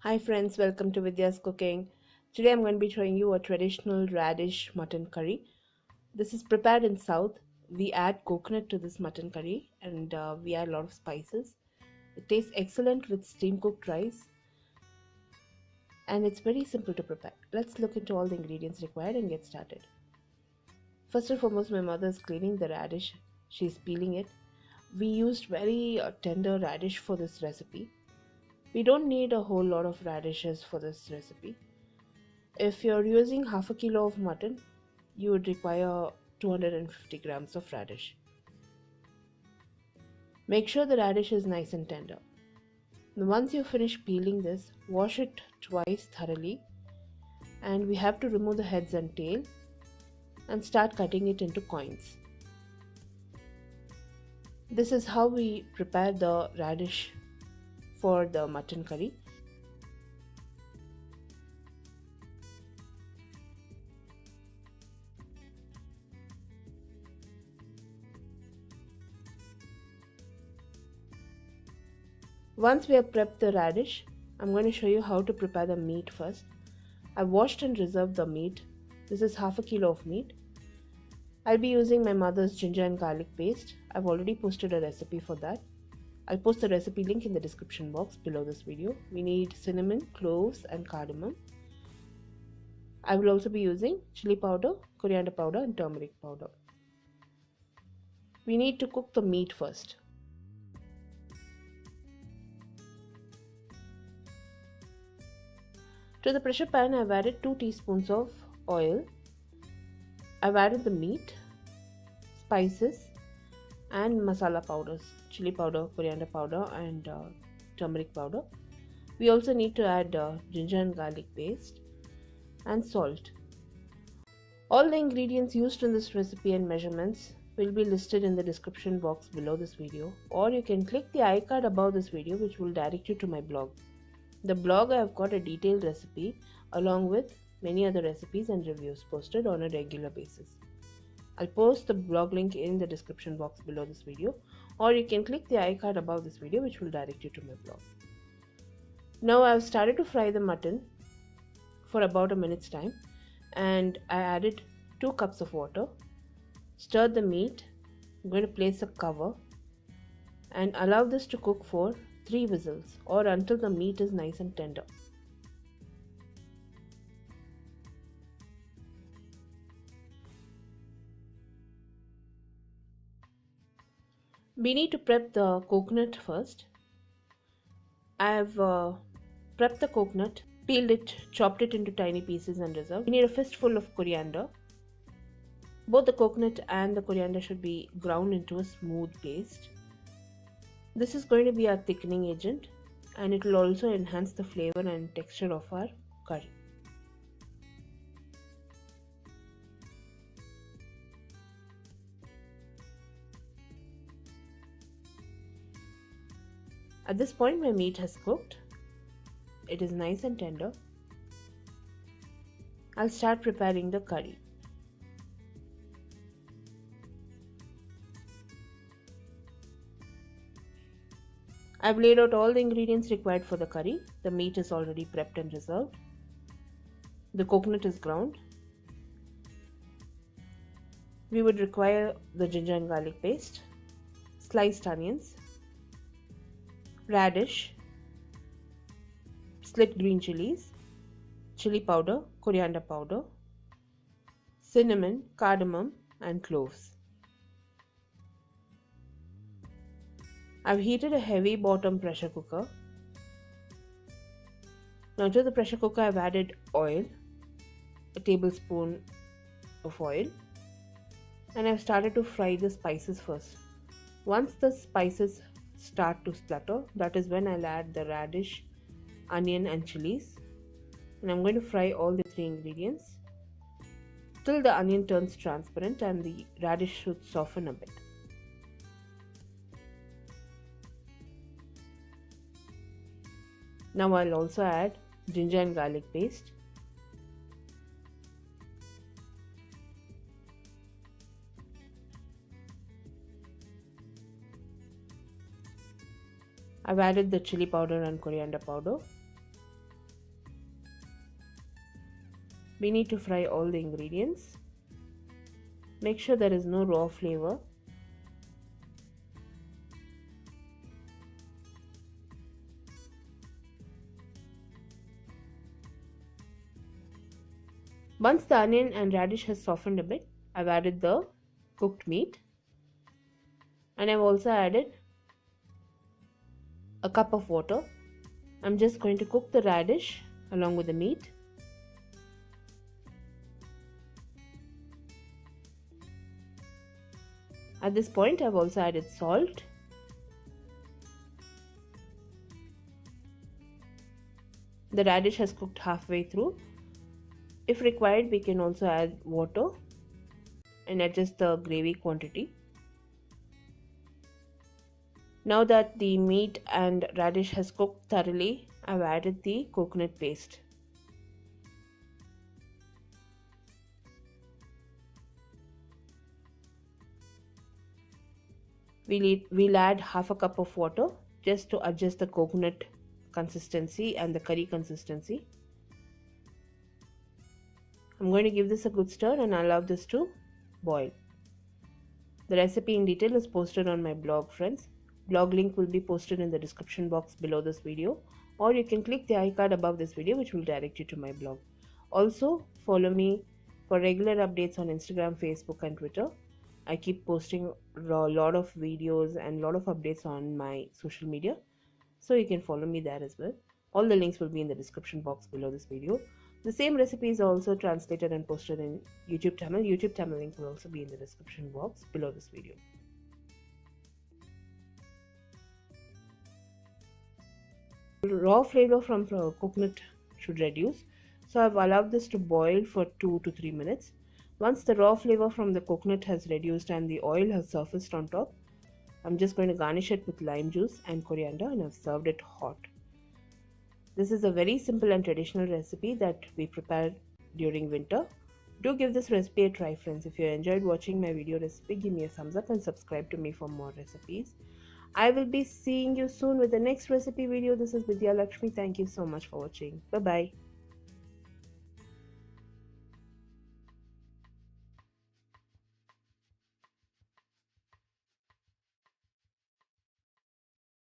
Hi friends, welcome to Vidyascooking. Today I'm going to be showing you a traditional radish mutton curry. This is prepared in South. We add coconut to this mutton curry and we add a lot of spices. It tastes excellent with steam cooked rice and it's very simple to prepare. Let's look into all the ingredients required and get started. First and foremost, my mother is cleaning the radish. She's peeling it. We used very tender radish for this recipe. We don't need a whole lot of radishes for this recipe. If you're using half a kilo of mutton, you would require 250 grams of radish. Make sure the radish is nice and tender. Once you finish peeling this, wash it twice thoroughly, and we have to remove the heads and tail and start cutting it into coins. This is how we prepare the radish for the mutton curry. Once we have prepped the radish, I'm going to show you how to prepare the meat first. I've washed and reserved the meat. This is half a kilo of meat. I'll be using my mother's ginger and garlic paste. I've already posted a recipe for that. I'll post the recipe link in the description box below this video. We need cinnamon, cloves and cardamom. I will also be using chili powder, coriander powder and turmeric powder. We need to cook the meat first. To the pressure pan, I've added 2 teaspoons of oil. I've added the meat, spices and masala powders, chili powder, coriander powder and turmeric powder. We also need to add ginger and garlic paste and salt. All the ingredients used in this recipe and measurements will be listed in the description box below this video, or you can click the icon above this video which will direct you to my blog. The blog, I have got a detailed recipe along with many other recipes and reviews posted on a regular basis. I'll post the blog link in the description box below this video, or you can click the icon above this video which will direct you to my blog. Now I've started to fry the mutton for about a minute's time and I added 2 cups of water. Stir the meat. I'm going to place a cover and allow this to cook for 3 whistles or until the meat is nice and tender. We need to prep the coconut first. I have prepped the coconut, peeled it, chopped it into tiny pieces and reserved. We need a fistful of coriander. Both the coconut and the coriander should be ground into a smooth paste. This is going to be our thickening agent and it will also enhance the flavor and texture of our curry. At this point my meat has cooked. It is nice and tender. I'll start preparing the curry. I've laid out all the ingredients required for the curry. The meat is already prepped and reserved. The coconut is ground. We would require the ginger and garlic paste, sliced onions, radish, slit green chilies, chili powder, coriander powder, cinnamon, cardamom and cloves. I've heated a heavy bottom pressure cooker. Now to the pressure cooker I've added oil, a tablespoon of oil, and I've started to fry the spices first. Once the spices start to splutter, that is when I'll add the radish, onion and chilies, and I'm going to fry all the 3 ingredients till the onion turns transparent and the radish should soften a bit. Now I'll also add ginger and garlic paste. I've added the chili powder and coriander powder. We need to fry all the ingredients. Make sure there is no raw flavor. Once the onion and radish has softened a bit, I've added the cooked meat, and I've also added a cup of water. I'm just going to cook the radish along with the meat. At this point, I've also added salt. The radish has cooked halfway through. If required, we can also add water and adjust the gravy quantity. Now that the meat and radish has cooked thoroughly, I've added the coconut paste. We'll add half a cup of water just to adjust the coconut consistency and the curry consistency. I'm going to give this a good stir and allow this to boil. The recipe in detail is posted on my blog, friends. Blog link will be posted in the description box below this video, or you can click the icon above this video which will direct you to my blog. Also, follow me for regular updates on Instagram, Facebook and Twitter. I keep posting a lot of videos and a lot of updates on my social media, so you can follow me there as well. All the links will be in the description box below this video. The same recipe is also translated and posted in YouTube Tamil. YouTube Tamil link will also be in the description box below this video. Raw flavor from coconut should reduce, so I've allowed this to boil for 2 to 3 minutes. Once the raw flavor from the coconut has reduced and the oil has surfaced on top, I'm just going to garnish it with lime juice and coriander, and I've served it hot. This is a very simple and traditional recipe that we prepare during winter. Do give this recipe a try, friends. If you enjoyed watching my video recipe, give me a thumbs up and subscribe to me for more recipes. I will be seeing you soon with the next recipe video. This is Vidya Lakshmi. Thank you so much for watching. Bye bye.